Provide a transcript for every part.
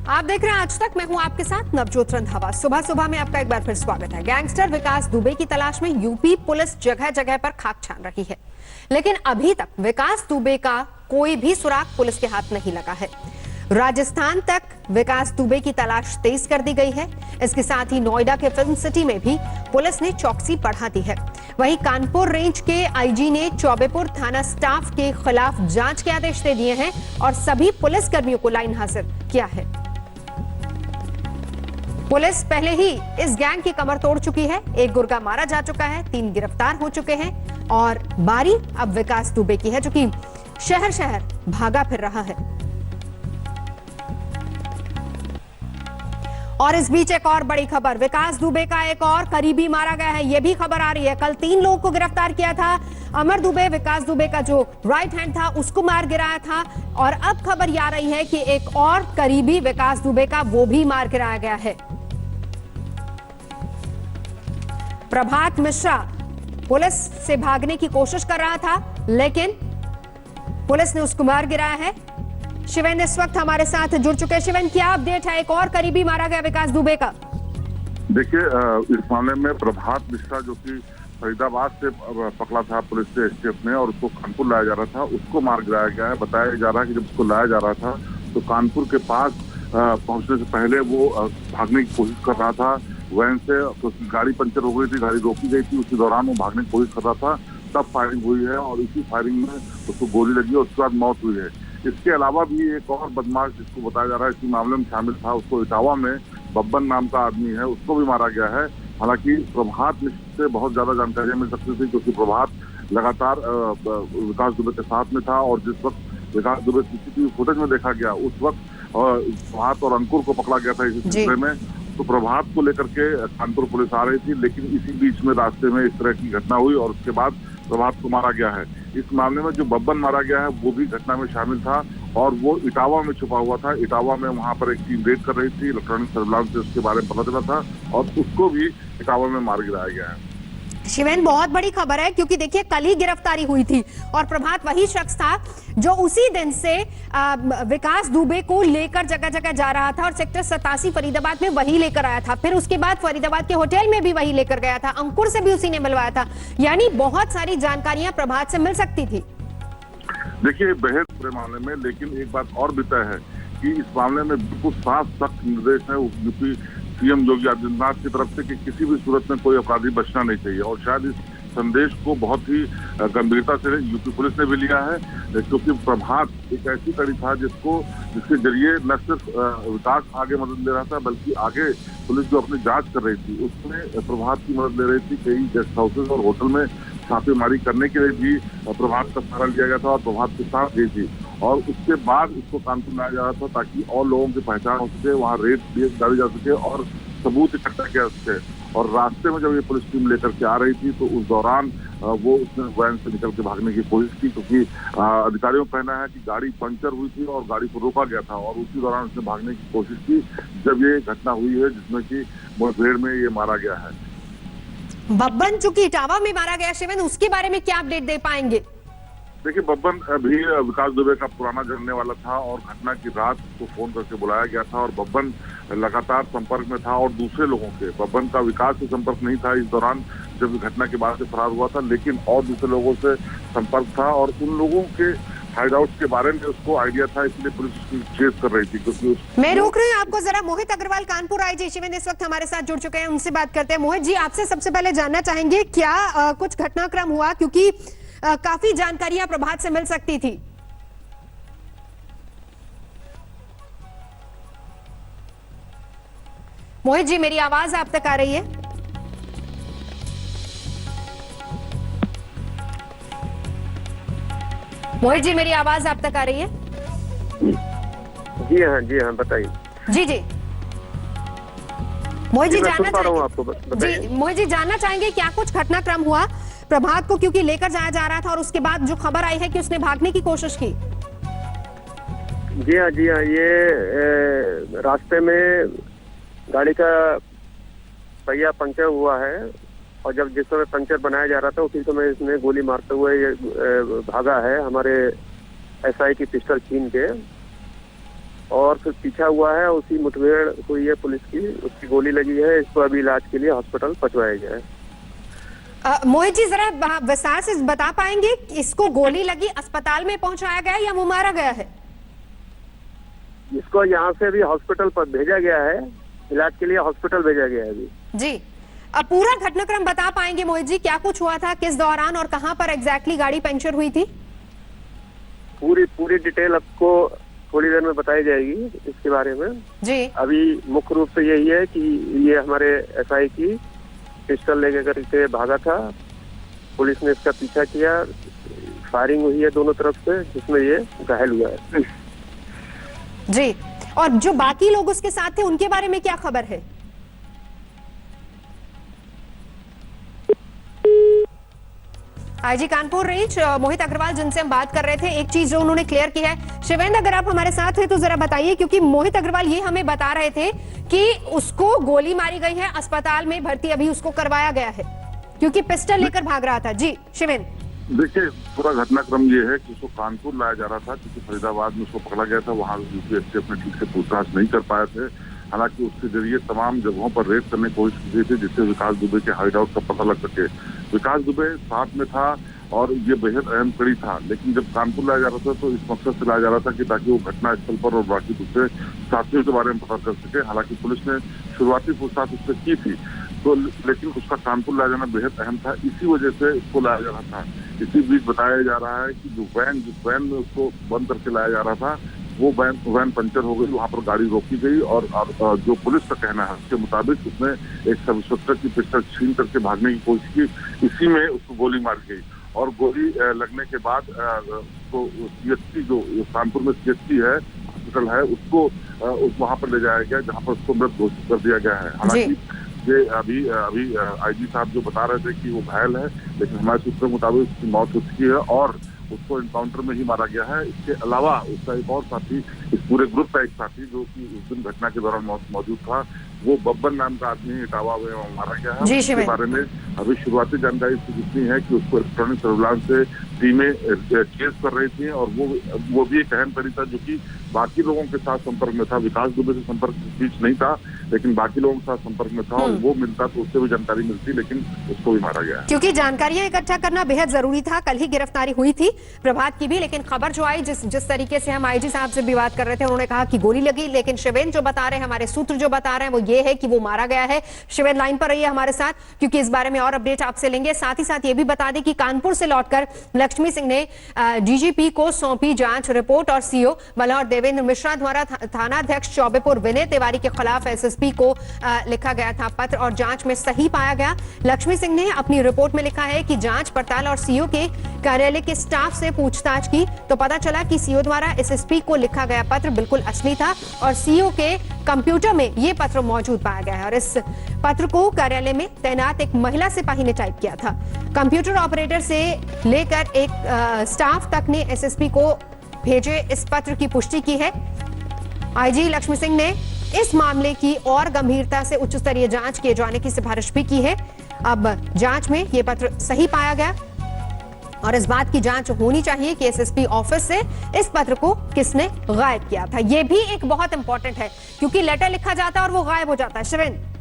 आप देख रहे हैं आज तक। मैं हूं आपके साथ नवजोत रंधावा। सुबह सुबह में आपका एक बार फिर स्वागत है। गैंगस्टर विकास दुबे की तलाश में यूपी पुलिस जगह जगह पर खाक छान रही है, लेकिन अभी तक विकास दुबे का कोई भी सुराग पुलिस के हाथ नहीं लगा है। राजस्थान तक विकास दुबे की तलाश तेज कर दी गई है। इसके साथ ही नोएडा के फिल्म सिटी में भी पुलिस ने चौकसी बढ़ा दी है। वहीं कानपुर रेंज के आईजी ने चौबेपुर थाना स्टाफ के खिलाफ जांच के आदेश दे दिए हैं और सभी पुलिस कर्मियों को लाइन हाजिर किया है। पुलिस पहले ही इस गैंग की कमर तोड़ चुकी है। एक गुर्गा मारा जा चुका है, 3 गिरफ्तार हो चुके हैं और बारी अब विकास दुबे की है, जो कि शहर शहर भागा फिर रहा है। और इस बीच एक और बड़ी खबर, विकास दुबे का एक और करीबी मारा गया है, यह भी खबर आ रही है। कल 3 लोगों को गिरफ्तार किया था। अमर दुबे, विकास दुबे का जो राइट हैंड था, उसको मार गिराया था और अब खबर ये आ रही है कि एक और करीबी विकास दुबे का वो भी मार गिराया गया है। प्रभात मिश्रा पुलिस से भागने की कोशिश कर रहा था, लेकिन पुलिस ने उसको मार गिराया है। शिवेंद्र इस वक्त हमारे साथ जुड़ चुके हैं। शिवेंद्र, क्या अपडेट है? एक और करीबी मारा गया विकास दुबे का। देखिए, इस मामले में प्रभात मिश्रा जो कि फरीदाबाद से पकड़ा था पुलिस से एसटीएफ ने और उसको कानपुर लाया जा रहा था, उसको मार गिराया गया है। बताया जा रहा है कि जब उसको लाया जा रहा था तो कानपुर के पास पहुंचने से पहले वो भागने की कोशिश कर रहा था वैन से। तो उसकी गाड़ी पंचर हो गई थी, गाड़ी रोकी गई थी, उसी दौरान वो भागने की कोशिश कर रहा था, तब फायरिंग हुई है और इसी फायरिंग में उसको गोली लगी और उसके बाद मौत हुई है। इसके अलावा भी एक और बदमाश जिसको बताया जा रहा है इसी मामले में शामिल था, उसको इटावा में बब्बन नाम का आदमी है, उसको भी मारा गया है। हालांकि प्रभात मिश्र से बहुत ज्यादा जानकारियां मिल सकती थी क्योंकि प्रभात लगातार विकास दुबे के साथ में था और जिस वक्त विकास दुबे सीसीटीवी फुटेज में देखा गया उस वक्त प्रभात और अंकुर को पकड़ा गया था इस सिलसिले में। तो प्रभात को लेकर के कानपुर पुलिस आ रही थी, लेकिन इसी बीच में रास्ते में इस तरह की घटना हुई और उसके बाद प्रभात को मारा गया है। इस मामले में जो बब्बन मारा गया है वो भी घटना में शामिल था और वो इटावा में छुपा हुआ था। इटावा में वहां पर एक टीम रेड कर रही थी, इलेक्ट्रॉनिक सर्विलांस से उसके बारे में पता चला था और उसको भी इटावा में मार गिराया गया है। शिवेन, बहुत बड़ी खबर है क्योंकि देखिए कल ही गिरफ्तारी हुई थी और प्रभात वही शख्स था जो उसी दिन से विकास दुबे को लेकर जगह जगह जा रहा था और सेक्टर 87 फरीदाबाद में वही लेकर आया था। फिर उसके बाद फरीदाबाद के होटल में भी वही लेकर गया था, अंकुर से भी उसी ने मिलवाया था। यानी बहुत सारी जानकारियां प्रभात से मिल सकती थी। देखिए, बेहद पूरे मामले में, लेकिन एक बात और भी तय है कि इस मामले में बिल्कुल साफ सख्त निर्देश है यूपी सीएम योगी आदित्यनाथ की तरफ से कि किसी भी सूरत में कोई अपराधी बचना नहीं चाहिए और शायद इस संदेश को बहुत ही गंभीरता से यूपी पुलिस ने भी लिया है क्योंकि प्रभात एक ऐसी कड़ी था जिसके जरिए न सिर्फ विकास आगे मदद ले रहा था बल्कि आगे पुलिस जो अपनी जांच कर रही थी उसमें प्रभात की मदद ले रही थी। कई गेस्ट हाउसेज और होटल में छापेमारी करने के लिए भी प्रभात का सहारा लिया गया था और प्रभात के साथ गई थी और उसके बाद इसको कानपुर लाया जा रहा था ताकि और लोगों की पहचान हो सके, वहाँ रेड डाली जा सके और सबूत इकट्ठा किया जा सके। और रास्ते में जब ये पुलिस टीम लेकर के आ रही थी तो उस दौरान वो उसने वैन से निकल के भागने की कोशिश की क्योंकि अधिकारियों का कहना है कि गाड़ी पंचर हुई थी और गाड़ी को रोका गया था और उसी दौरान उसने भागने की कोशिश की जब ये घटना हुई है जिसमें कि मुठभेड़ में ये मारा गया है। बब्बन जो कि इटावा में मारा गया, शिवेंद्र, उसके बारे में क्या अपडेट दे पाएंगे? देखिए, बब्बन भी विकास दुबे का पुराना जानने वाला था और घटना की रात को फोन करके बुलाया गया था और बब्बन लगातार संपर्क में था और दूसरे लोगों के, बब्बन का विकास से संपर्क नहीं था इस दौरान जब घटना के बाद से फरार हुआ था, लेकिन और दूसरे लोगों से संपर्क था और उन लोगों के हाइड आउट के बारे में उसको आइडिया था, इसलिए पुलिस उसकी चेस कर रही थी क्योंकि मैं रोक रही हूँ आपको जरा। मोहित अग्रवाल कानपुर आईजी शिवेंद्र इस वक्त हमारे साथ जुड़ चुके हैं, उनसे बात करते हैं। मोहित जी, आपसे सबसे पहले जानना चाहेंगे क्या कुछ घटनाक्रम हुआ, क्योंकि काफी जानकारियां प्रभात से मिल सकती थी। मोहित जी, मेरी आवाज आप तक आ रही है? मोहित जी, मेरी आवाज आप तक आ रही है? जी हाँ, बताइए। जी मोहित जी, जानना चाहेंगे आपको जी, मोहित जी जानना चाहेंगे क्या कुछ घटनाक्रम हुआ प्रभात को, क्योंकि लेकर जाया जा रहा था और उसके बाद जो खबर आई है कि उसने भागने की कोशिश की। जी हाँ, ये रास्ते में गाड़ी का पहिया पंचर हुआ है और जब जिस समय पंचर बनाया जा रहा था उसी समय इसने गोली मारते हुए ये भागा है हमारे एसआई की पिस्टल छीन के। और फिर पीछा हुआ है, उसी मुठभेड़ हुई है पुलिस की, उसकी गोली लगी है, इसको अभी इलाज के लिए हॉस्पिटल पहुंचवाया गया है। मोहित जी जरा विस्तार से बता पाएंगे इसको गोली लगी, अस्पताल में पहुंचाया गया या वो मारा गया है? इसको यहाँ से अभी हॉस्पिटल पर भेजा गया है, इलाज के लिए हॉस्पिटल भेजा गया है अभी। जी, अब पूरा घटनाक्रम बता पाएंगे मोहित जी, क्या कुछ हुआ था, किस दौरान और कहां पर एग्जैक्टली गाड़ी पंक्चर हुई थी? पूरी डिटेल आपको थोड़ी देर में बताई जाएगी इसके बारे में। जी, अभी मुख्य रूप से यही है कि ये हमारे एसआई की पिस्टल लेके करके भागा था, पुलिस ने इसका पीछा किया, फायरिंग हुई है दोनों तरफ से, जिसमें ये घायल हुआ है। जी, और जो बाकी लोग उसके साथ थे उनके बारे में क्या खबर है? आईजी कानपुर रेंज मोहित अग्रवाल जिनसे हम बात कर रहे थे, एक चीज जो उन्होंने क्लियर की है, शिवेंद्र अगर आप हमारे साथ हैं तो जरा बताइए, क्योंकि मोहित अग्रवाल ये हमें बता रहे थे कि उसको गोली मारी गई है, अस्पताल में भर्ती अभी उसको करवाया गया है क्योंकि पिस्टल लेकर भाग रहा था। जी शिवेंद्र। देखिए, पूरा घटनाक्रम ये है कि उसको कानपुर लाया जा रहा था क्योंकि फरीदाबाद में उसको पकड़ा गया था, वहां यूपीएससी अपने ठीक से पूछताछ नहीं कर पाए थे। हालांकि उसके जरिए तमाम जगहों पर रेड करने की कोशिश की थी जिससे विकास दुबे के हाइड आउट का पता लग सके। विकास दुबे साथ में था और ये बेहद अहम कड़ी था, लेकिन जब कानपुर लाया जा रहा था तो इस मकसद से लाया जा रहा था कि ताकि वो घटनास्थल पर और बाकी दूसरे साथियों के बारे में पता कर सके। हालांकि पुलिस ने शुरुआती पूछताछ उससे की थी, तो लेकिन उसका कानपुर लाया जाना बेहद अहम था, इसी वजह से उसको लाया जा रहा था। इसी बीच बताया जा रहा है कि जिस वैन में उसको बंद करके लाया जा रहा था, वो वैन पंचर हो गई, वहां पर गाड़ी रोकी गई और जो पुलिस का कहना है उसके मुताबिक उसने एक सब इंस्पेक्टर की पिस्टल छीन करके भागने की कोशिश की, इसी में उसको गोली मारी गई और गोली लगने के बाद तो सीएचसी जो कानपुर में सीएचसी है, हॉस्पिटल है, उसको वहां पर ले जाया गया जहां पर उसको मृत घोषित कर दिया गया है। हालांकि ये अभी आईजी साहब जो बता रहे थे कि वो घायल है, लेकिन हमारे सूत्रों के मुताबिक उसकी मौत हो चुकी है और उसको एनकाउंटर में ही मारा गया है। इसके अलावा उसका एक और साथी, इस पूरे ग्रुप का एक साथी जो कि उस दिन घटना के दौरान मौजूद था, वो बब्बन नाम का आदमी इटावा में मारा गया है। उसके बारे में अभी शुरुआती जानकारी इतनी है कि उसको इलेक्ट्रॉनिक सर्विलांस से टीमें चेस कर रही थी और वो भी एक अहम कड़ी था जो कि बाकी लोगों के साथ संपर्क में था। विकास दुबे से संपर्क बीच नहीं था, लेकिन बाकी लोगों के साथ संपर्क में था और वो मिलता तो उससे भी जानकारी मिलती, लेकिन उसको भी मारा गया। क्योंकि जानकारियां इकट्ठा करना बेहद जरूरी था। कल ही गिरफ्तारी हुई थी प्रभात की भी, लेकिन खबर जो आई जिस तरीके से हम आईजी साहब से भी बात कर रहे थे, उन्होंने कहा कि गोली लगी, लेकिन शिवेंद्र जो बता रहे हैं, हमारे सूत्र जो बता रहे हैं वो ये है कि वो मारा गया है। शिवेंद्र लाइन पर रहिए हमारे साथ, क्योंकि इस बारे में और अपडेट आपसे लेंगे। साथ ही साथ ये भी बता दें कि कानपुर से लौटकर लक्ष्मी सिंह ने डीजीपी को सौंपी जांच रिपोर्ट और सीओ मल्हार देवेंद्र मिश्रा द्वारा थानाध्यक्ष चौबेपुर विनय तिवारी के खिलाफ एसएसपी को लिखा गया था पत्र और जांच में सही पाया गया। लक्ष्मी सिंह ने अपनी रिपोर्ट में लिखा है कि जांच पड़ताल और सीओ के कार्यालय के स्टाफ से पूछताछ की तो पता चला कि सीओ द्वारा एसएसपी को लिखा गया पत्र बिल्कुल असली था और सीओ के कंप्यूटर में यह पत्र मौजूद पाया गया है और इस पत्र को कार्यालय में तैनात एक महिला सिपाही ने टाइप किया था। कंप्यूटर ऑपरेटर से लेकर एक स्टाफ तक ने एसएसपी को भेजे इस पत्र की पुष्टि की है। आईजी लक्ष्मी सिंह ने इस मामले की और गंभीरता से उच्च स्तरीय जांच किए जाने की सिफारिश भी की है। अब जांच में यह पत्र सही पाया गया और इस बात की जांच होनी चाहिए कि एसएसपी ऑफिस से इस पत्र को किसने गायब किया था। यह भी एक बहुत इंपॉर्टेंट है क्योंकि लेटर लिखा जाता है और वो गायब हो जाता है। शिवेंद्र,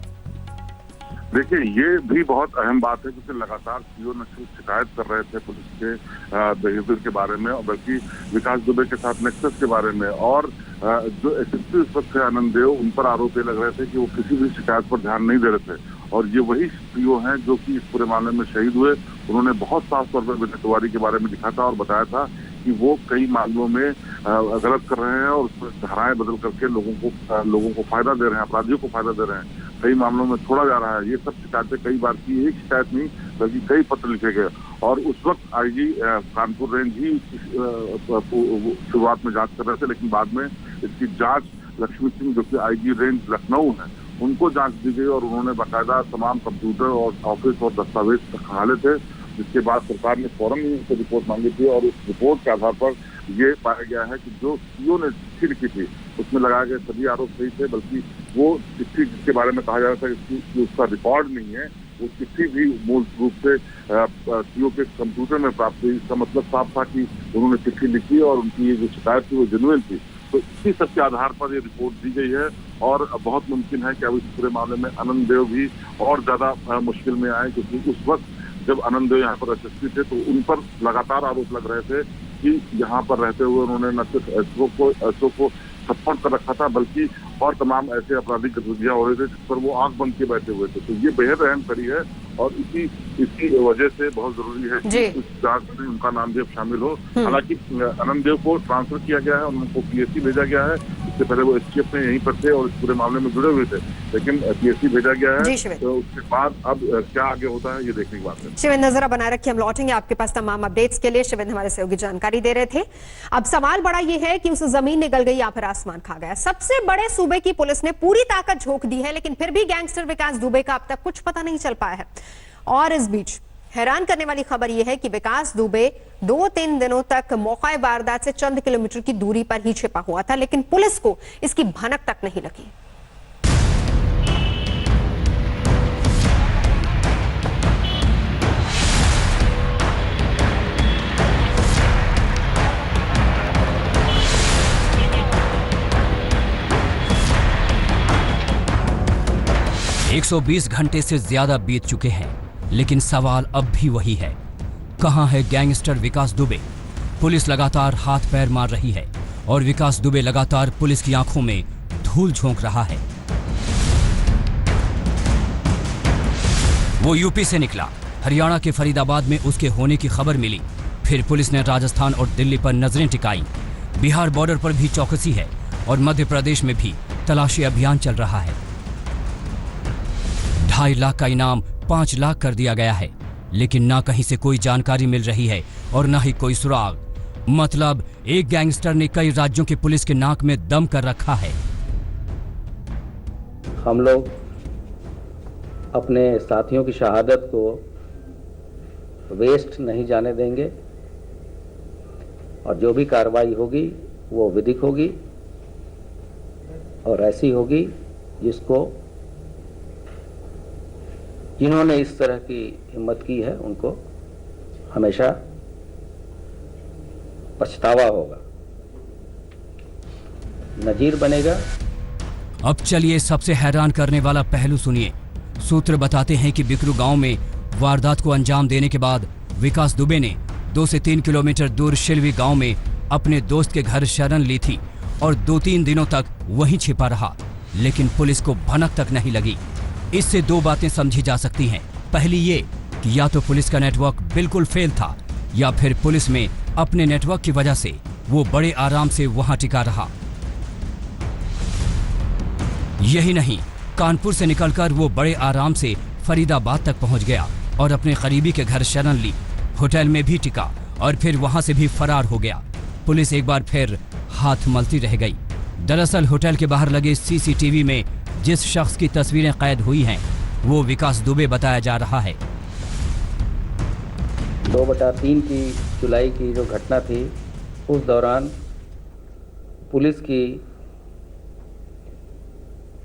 देखिए, ये भी बहुत अहम बात है क्योंकि लगातार सीओ नक्सल शिकायत कर रहे थे पुलिस के बिहेवियर के बारे में और बल्कि विकास दुबे के साथ नेक्सस के बारे में, और जो एसएसपी इस वक्त थे आनंद देव, उन पर आरोप लग रहे थे कि वो किसी भी शिकायत पर ध्यान नहीं दे रहे थे और ये वही सीओ हैं जो कि इस पूरे मामले में शहीद हुए। उन्होंने बहुत साफ तौर पर विनय तिवारी के बारे में लिखा था और बताया था कि वो कई मामलों में गलत कर रहे हैं और उसमें धाराएं बदल करके लोगों को फायदा दे रहे हैं, अपराधियों को फायदा दे रहे हैं, कई मामलों में छोड़ा जा रहा है। ये सब शिकायतें कई बार की, एक शिकायत नहीं बल्कि कई पत्र लिखे गए और उस वक्त आईजी कानपुर रेंज ही शुरुआत में जांच कर रहे थे, लेकिन बाद में इसकी जांच लक्ष्मी सिंह जो कि आईजी रेंज लखनऊ है उनको जांच दी गई और उन्होंने बाकायदा तमाम कंप्यूटर और ऑफिस और दस्तावेज खंगाले थे, जिसके बाद सरकार ने फौरन ही उनसे रिपोर्ट मांगी थी और उस रिपोर्ट के आधार पर ये पाया गया है कि जो सीओ ने चिट्ठी लिखी थी उसमें लगाए गए सभी आरोप सही थे, बल्कि वो चिट्ठी जिसके बारे में कहा जा रहा था कि उसका रिकॉर्ड नहीं है, वो चिट्ठी भी मूल रूप से सीओ के कंप्यूटर में प्राप्त हुई। इसका मतलब साफ था कि उन्होंने चिट्ठी लिखी और उनकी ये जो शिकायत थी वो जेन्युइन थी। तो इसी सब के आधार पर ये रिपोर्ट दी गई है और बहुत मुमकिन है कि अब इस पूरे मामले में आनंद देव भी और ज्यादा मुश्किल में आए, क्योंकि उस वक्त जब आनंद देव यहाँ पर एसएसपी थे तो उन पर लगातार आरोप लग रहे थे कि यहाँ पर रहते हुए उन्होंने न सिर्फ एसओ को थप्पड़ कर रखा था, बल्कि और तमाम ऐसे आपराधिक गतिविधियां हो रही थी जिस पर वो आंख बंद के बैठे हुए थे। तो ये बेहद अहम कड़ी है और इसकी वजह से बहुत जरूरी है कि इस जांच में उनका नाम भी अब शामिल हो। हालांकि आनंद देव को ट्रांसफर किया गया है, उनको पीएससी भेजा गया है। इससे पहले वो एसटीएफ में यहीं पर थे और इस पूरे मामले में जुड़े हुए थे, लेकिन पीएससी भेजा गया है। तो उसके बाद अब क्या आगे होता है ये देखने की बात है। शिवेंद्र, नजर बनाए रखिए, हम लौटेंगे आपके पास तमाम अपडेट्स के लिए। शिवेंद्र हमारे सहयोगी जानकारी दे रहे थे। अब सवाल बड़ा ये है कि उस जमीन निकल गई या फिर आसमान खा गया। सबसे बड़े सूबे की पुलिस ने पूरी ताकत झोंक दी है, लेकिन फिर भी गैंगस्टर विकास दुबे का अब तक कुछ पता नहीं चल पाया है। और इस बीच हैरान करने वाली खबर यह है कि विकास दुबे 2-3 दिनों तक मौका वारदात से चंद किलोमीटर की दूरी पर ही छिपा हुआ था, लेकिन पुलिस को इसकी भनक तक नहीं लगी। एक 120 घंटे से ज्यादा बीत चुके हैं, लेकिन सवाल अब भी वही है, कहां है गैंगस्टर विकास दुबे? पुलिस लगातार हाथ पैर मार रही है और विकास दुबे लगातार पुलिस की आंखों में धूल झोंक रहा है। वो यूपी से निकला, हरियाणा के फरीदाबाद में उसके होने की खबर मिली। फिर पुलिस ने राजस्थान और दिल्ली पर नजरें टिकाई। बिहार बॉर्डर पर भी चौकसी है और मध्य प्रदेश में भी तलाशी अभियान चल रहा है। 2.5 लाख का इनाम 5 लाख कर दिया गया है, लेकिन ना कहीं से कोई जानकारी मिल रही है और ना ही कोई सुराग। मतलब एक गैंगस्टर ने कई राज्यों की पुलिस के नाक में दम कर रखा है। हम लोग अपने साथियों की शहादत को वेस्ट नहीं जाने देंगे और जो भी कार्रवाई होगी वो विधिक होगी और ऐसी होगी जिन्होंने इस तरह की हिम्मत की है उनको हमेशा पछतावा होगा, नजीर बनेगा। अब चलिए सबसे हैरान करने वाला पहलू सुनिए। सूत्र बताते हैं कि बिकरू गांव में वारदात को अंजाम देने के बाद विकास दुबे ने 2 से 3 किलोमीटर दूर शिलवी गांव में अपने दोस्त के घर शरण ली थी और 2-3 दिनों तक वहीं छिपा रहा, लेकिन पुलिस को भनक तक नहीं लगी। इससे 2 बातें समझी जा सकती हैं। पहली ये कि या तो पुलिस का नेटवर्क बिल्कुल फेल था या फिर पुलिस में अपने नेटवर्क की वजह से वो बड़े आराम से वहां टिका रहा। यही नहीं, कानपुर से निकलकर वो बड़े आराम से फरीदाबाद तक पहुंच गया और अपने करीबी के घर शरण ली, होटल में भी टिका और फिर वहां से भी फरार हो गया। पुलिस एक बार फिर हाथ मलती रह गई। दरअसल होटल के बाहर लगे सीसीटीवी में जिस शख्स की तस्वीरें कैद हुई हैं वो विकास दुबे बताया जा रहा है। 2/3 की जुलाई की जो घटना थी उस दौरान पुलिस की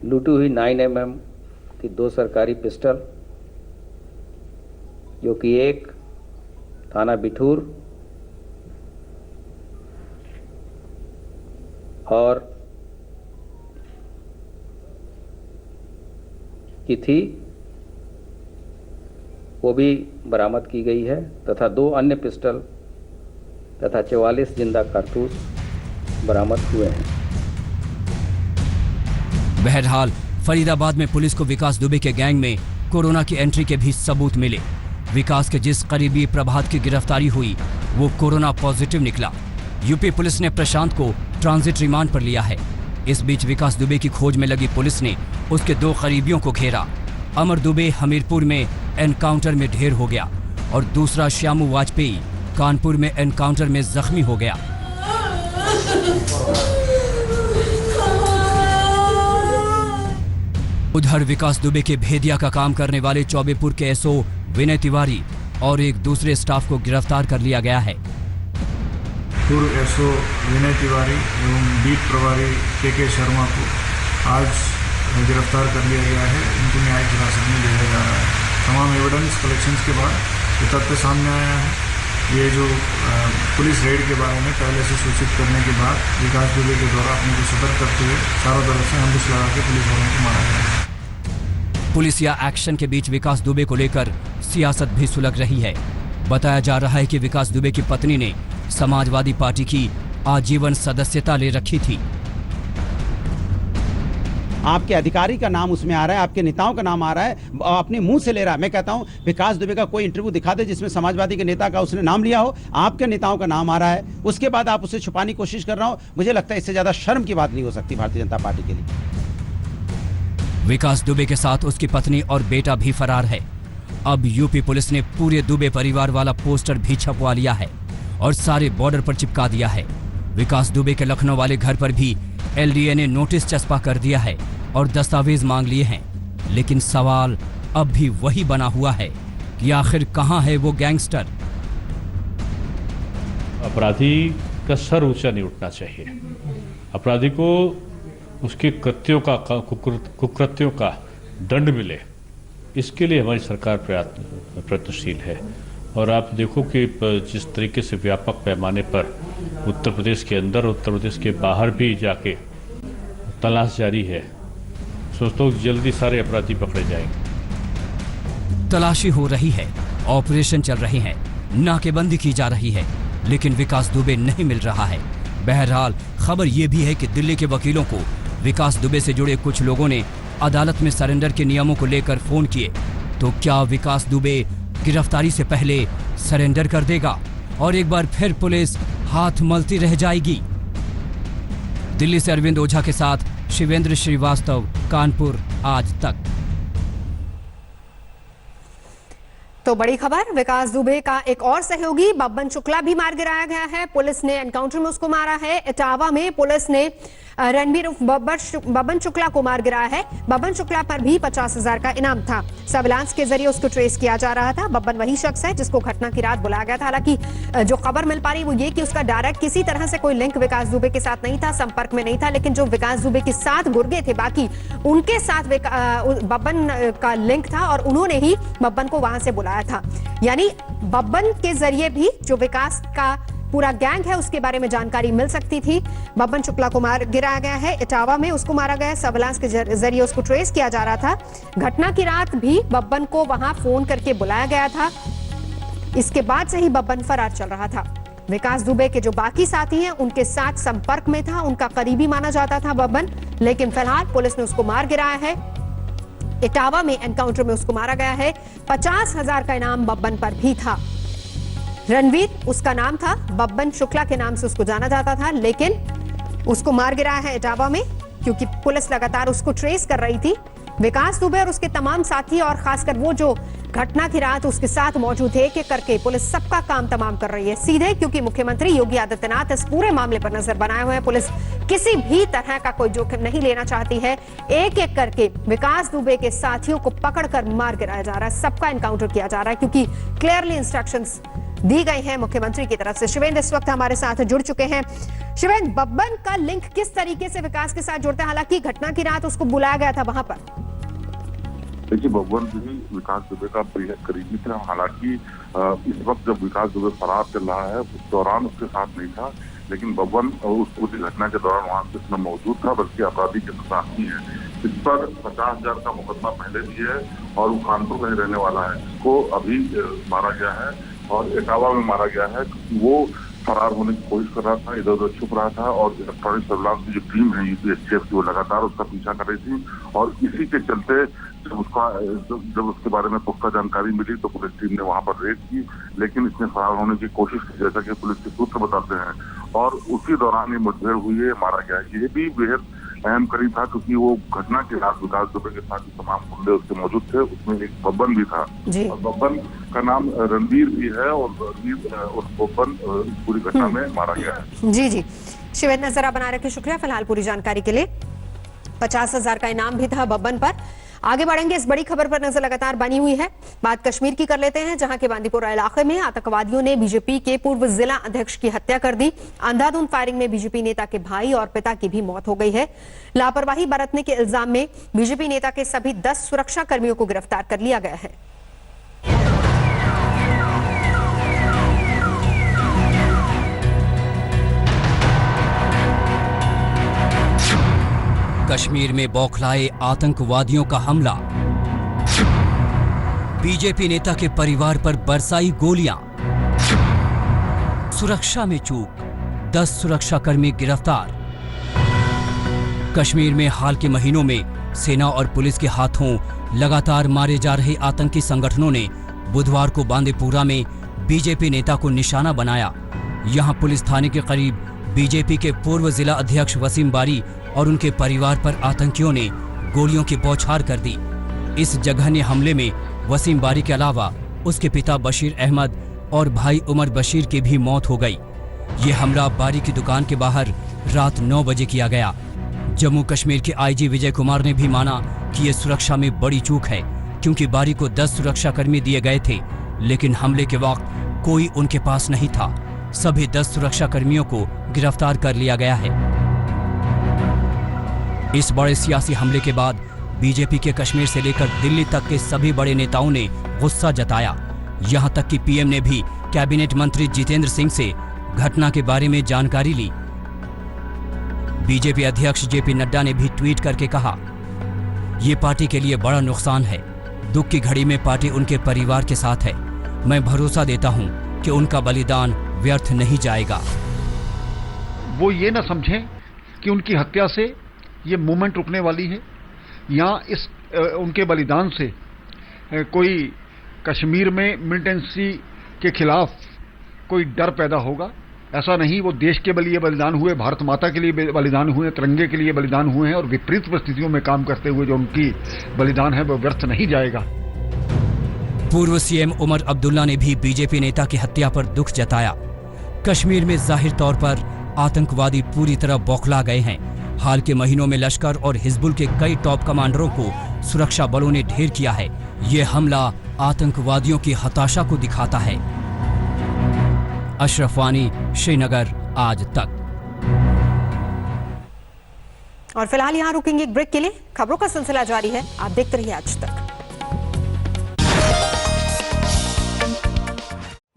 लूटी हुई 9mm की 2 सरकारी पिस्टल, जो कि एक थाना बिठूर और की थी, वो भी बरामद की गई है तथा 2 अन्य पिस्टल तथा 44 जिंदा कारतूस बरामद हुए हैं। बहरहाल फरीदाबाद में पुलिस को विकास दुबे के गैंग में कोरोना की एंट्री के भी सबूत मिले। विकास के जिस करीबी प्रभात की गिरफ्तारी हुई वो कोरोना पॉजिटिव निकला। यूपी पुलिस ने प्रशांत को ट्रांजिट रिमांड पर लिया है। इस बीच विकास दुबे की खोज में लगी पुलिस ने उसके 2 करीबियों को घेरा। अमर दुबे हमीरपुर में एनकाउंटर में ढेर हो गया और दूसरा श्यामू वाजपेयी कानपुर में एनकाउंटर में जख्मी हो गया। उधर विकास दुबे के भेदिया का काम करने वाले चौबेपुर के एसओ विनय तिवारी और एक दूसरे स्टाफ को गिरफ्तार कर लिया गया है। पूर्व एसओ विनय तिवारी एवं बीट प्रभारी के शर्मा को आज गिरफ्तार कर लिया गया है। इनको न्यायिक हिरासत में लिया जा रहा है। तमाम एविडेंस कलेक्शंस के बाद ये तथ्य सामने आया है ये जो पुलिस रेड के बारे में पहले से सूचित करने के बाद विकास दुबे के द्वारा अपने को सतर्क करते हुए चारों तरफ से हमला लगा के पुलिस वालों को मारा गया। पुलिस या एक्शन के बीच विकास दुबे को लेकर सियासत भी सुलग रही है। बताया जा रहा है कि विकास दुबे की पत्नी ने समाजवादी पार्टी की आजीवन सदस्यता ले रखी थी। आपके अधिकारी का नाम उसमें आ रहा है, आपके नेताओं का नाम आ रहा है, अपने मुंह से ले रहा है। मैं कहता हूं विकास दुबे का कोई इंटरव्यू दिखा दे जिसमें समाजवादी के नेता का उसने नाम लिया हो, आपके नेताओं का नाम आ रहा है, उसके बाद आप उसे छुपाने की कोशिश कर रहा हो। मुझे लगता है इससे ज्यादा शर्म की बात नहीं हो सकती भारतीय जनता पार्टी के लिए। विकास दुबे के साथ उसकी पत्नी और बेटा भी फरार है। अब यूपी पुलिस ने पूरे दुबे परिवार वाला पोस्टर भी छपवा लिया है और सारे बॉर्डर पर चिपका दिया है। विकास दुबे के लखनऊ वाले घर पर भी एलडीए ने नोटिस चस्पा कर दिया है और दस्तावेज मांग लिए हैं। लेकिन सवाल अब भी वही बना हुआ है कि आखिर कहां है वो गैंगस्टर। अपराधी का सर ऊंचा नहीं उठना चाहिए। अपराधी को उसके कृत्यों का कुकृत्यों का दंड मिले, इसके लिए हमारी सरकार प्रयत्नशील है। और आप देखो कि जिस तरीके से व्यापक पैमाने पर उत्तर प्रदेश के अंदर, उत्तर प्रदेश के बाहर भी जाके तलाश जारी है। सोचता हूँ जल्दी सारे अपराधी पकड़े जाएंगे। तलाशी हो रही है, ऑपरेशन चल रहे हैं, नाकेबंदी की जा रही है, लेकिन विकास दुबे नहीं मिल रहा है। बहरहाल खबर यह भी है कि दिल्ली के वकीलों को विकास दुबे से जुड़े कुछ लोगों ने अदालत में सरेंडर के नियमों को लेकर फोन किए। तो क्या विकास दुबे गिरफ्तारी से पहले सरेंडर कर देगा और एक बार फिर पुलिस हाथ मलती रह जाएगी? दिल्ली से अरविंद ओझा के साथ शिवेंद्र श्रीवास्तव, कानपुर आज तक। तो बड़ी खबर, विकास दुबे का एक और सहयोगी बब्बन शुक्ला भी मार गिराया गया है। पुलिस ने एनकाउंटर में उसको मारा है। इटावा में पुलिस ने रणबीर बब्बन शुक्ला को मार गिराया है। बब्बन शुक्ला पर भी 50,000 का इनाम था। सर्विलांस के जरिए उसको ट्रेस किया जा रहा था। बब्बन वही शख्स है जिसको घटना की रात बुलाया गया था। हालांकि जो खबर मिल पा रही वो ये कि उसका डायरेक्ट किसी तरह से कोई लिंक विकास दुबे के साथ नहीं था, संपर्क में नहीं था। लेकिन जो विकास दुबे के साथ गुर्गे थे बाकी, उनके साथ बब्बन का लिंक था और उन्होंने ही बब्बन को वहां से बुलाया था। यानी बब्बन के जरिए भी जो विकास का पूरा गैंग है उसके बारे में जानकारी मिल सकती थी। बब्बन शुक्ला को मार गिराया गया है। इटावा में उसको मारा गया है। सर्विलांस के जरिए उसको ट्रेस किया जा रहा था। घटना की रात भी बब्बन को वहां फोन करके बुलाया गया था। इसके बाद से ही बब्बन फरार चल रहा था। विकास दुबे के जो बाकी साथी हैं उनके साथ संपर्क में था, उनका करीबी माना जाता था बब्बन। लेकिन फिलहाल पुलिस ने उसको मार गिराया है। इटावा में एनकाउंटर में उसको मारा गया है। 50,000 का इनाम बब्बन पर भी था। रणवीर उसका नाम था, बब्बन शुक्ला के नाम से उसको जाना जाता था, लेकिन उसको मार गिराया है इटावा में क्योंकि पुलिस लगातार उसको ट्रेस कर रही थी। विकास दुबे और उसके तमाम साथी और खासकर वो जो घटना की रात उसके साथ मौजूद थे, एक करके पुलिस सबका काम तमाम कर रही है सीधे, क्योंकि मुख्यमंत्री योगी आदित्यनाथ इस पूरे मामले पर नजर बनाए हुए हैं। पुलिस किसी भी तरह का कोई जोखिम नहीं लेना चाहती है। एक एक करके विकास दुबे के साथियों को पकड़कर मार गिराया जा रहा है, सबका एनकाउंटर किया जा रहा है क्योंकि क्लियरली इंस्ट्रक्शंस दी गई हैं मुख्यमंत्री की तरफ से। शिवेंद्र इस वक्त हमारे साथ जुड़ चुके हैं। शिवेंद्र, बब्बन का लिंक किस तरीके से विकास के साथ जुड़ता है? हालांकि घटना की रात उसको बुलाया गया था वहां पर। देखिए, बब्बन भी विकास दुबे का बेहद करीबी था। हालांकि इस वक्त जब विकास दुबे फरार चल रहा है उस दौरान उसके साथ नहीं था, लेकिन बब्बन उस पूरी घटना के दौरान वहां सिर्फ न मौजूद था बल्कि अपराधी के साथ ही है। इस पर 50,000 का मुकदमा पहले भी है और वो कानपुर में रहने वाला है, जिसको अभी मारा गया है और इटावा में मारा गया है क्योंकि वो फरार होने की कोशिश कर रहा था, इधर उधर छुप रहा था और इलेक्ट्रॉनिक सर्विलांस की जो टीम है यूपीएससीएफ की वो लगातार उसका पीछा कर रही थी। और इसी के चलते जब उसके बारे में पुख्ता जानकारी मिली तो पुलिस टीम ने वहां पर रेड की, लेकिन इसने फरार होने की कोशिश की, जैसा कि पुलिस के सूत्र बताते हैं। और उसी दौरान ये मुठभेड़ हुई है, मारा गया है। ये भी बेहद अहम कड़ी था क्योंकि वो घटना के रात विकास दुबे के साथ तमाम गुंडे उसके मौजूद थे, उसमें एक बब्बन भी था और बब्बन का नाम रणबीर भी है और रणबीर और बब्बन पूरी घटना में मारा गया है। जी जी, शिवेंद्र नजरा बना रखे, शुक्रिया फिलहाल पूरी जानकारी के लिए। 50,000 का इनाम भी था बब्बन पर। आगे बढ़ेंगे, इस बड़ी खबर पर नजर लगातार बनी हुई है। बात कश्मीर की कर लेते हैं, जहां के बांदीपोरा इलाके में आतंकवादियों ने बीजेपी के पूर्व जिला अध्यक्ष की हत्या कर दी। अंधाधुंध फायरिंग में बीजेपी नेता के भाई और पिता की भी मौत हो गई है। लापरवाही बरतने के इल्जाम में बीजेपी नेता के सभी 10 सुरक्षा कर्मियों को गिरफ्तार कर लिया गया है। कश्मीर में बौखलाए आतंकवादियों का हमला, बीजेपी नेता के परिवार पर बरसाई गोलियां, सुरक्षा में चूक, 10 सुरक्षाकर्मी गिरफ्तार। कश्मीर में हाल के महीनों में सेना और पुलिस के हाथों लगातार मारे जा रहे आतंकी संगठनों ने बुधवार को बांदीपुरा में बीजेपी नेता को निशाना बनाया। यहां पुलिस थाने के करीब बीजेपी के पूर्व जिला अध्यक्ष वसीम बारी और उनके परिवार पर आतंकियों ने गोलियों की बौछार कर दी। इस जघन्य हमले में वसीम बारी के अलावा उसके पिता बशीर अहमद और भाई उमर बशीर की भी मौत हो गई। ये हमला बारी की दुकान के बाहर रात 9 बजे किया गया। जम्मू कश्मीर के आईजी विजय कुमार ने भी माना कि ये सुरक्षा में बड़ी चूक है, क्योंकि बारी को 10 सुरक्षाकर्मी दिए गए थे, लेकिन हमले के वक्त कोई उनके पास नहीं था। सभी 10 सुरक्षाकर्मियों को गिरफ्तार कर लिया गया है। इस बड़े सियासी हमले के बाद बीजेपी के कश्मीर से लेकर दिल्ली तक के सभी बड़े नेताओं ने गुस्सा जताया। यहां तक कि पीएम ने भी कैबिनेट मंत्री जितेंद्र सिंह से घटना के बारे में जानकारी ली। बीजेपी अध्यक्ष जेपी नड्डा ने भी ट्वीट करके कहा, ये पार्टी के लिए बड़ा नुकसान है। दुख की घड़ी में पार्टी उनके परिवार के साथ है। मैं भरोसा देता हूं कि उनका बलिदान व्यर्थ नहीं जाएगा। वो ये न समझें कि उनकी हत्या से ये मूवमेंट रुकने वाली है या इस उनके बलिदान से कोई कश्मीर में मिलिटेंसी के खिलाफ कोई डर पैदा होगा। ऐसा नहीं, वो देश के लिए बलिदान हुए, भारत माता के लिए बलिदान हुए, तिरंगे के लिए बलिदान हुए हैं और विपरीत परिस्थितियों में काम करते हुए जो उनकी बलिदान है वो व्यर्थ नहीं जाएगा। पूर्व सीएम उमर अब्दुल्ला ने भी बीजेपी नेता की हत्या पर दुख जताया। कश्मीर में जाहिर तौर पर आतंकवादी पूरी तरह बौखला गए हैं। हाल के महीनों में लश्कर और हिजबुल के कई टॉप कमांडरों को सुरक्षा बलों ने ढेर किया है। ये हमला आतंकवादियों की हताशा को दिखाता है। अशरफ वानी, श्रीनगर, आज तक। और फिलहाल यहाँ रुकेंगे एक ब्रेक के लिए। खबरों का सिलसिला जारी है, आप देखते रहिए आज तक।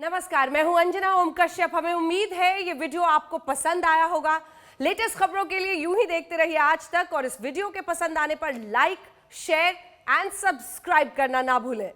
नमस्कार, मैं हूं अंजना ओम कश्यप। हमें उम्मीद है ये वीडियो आपको पसंद आया होगा। लेटेस्ट खबरों के लिए यूं ही देखते रहिए आज तक और इस वीडियो के पसंद आने पर लाइक, शेयर एंड सब्सक्राइब करना ना भूलें।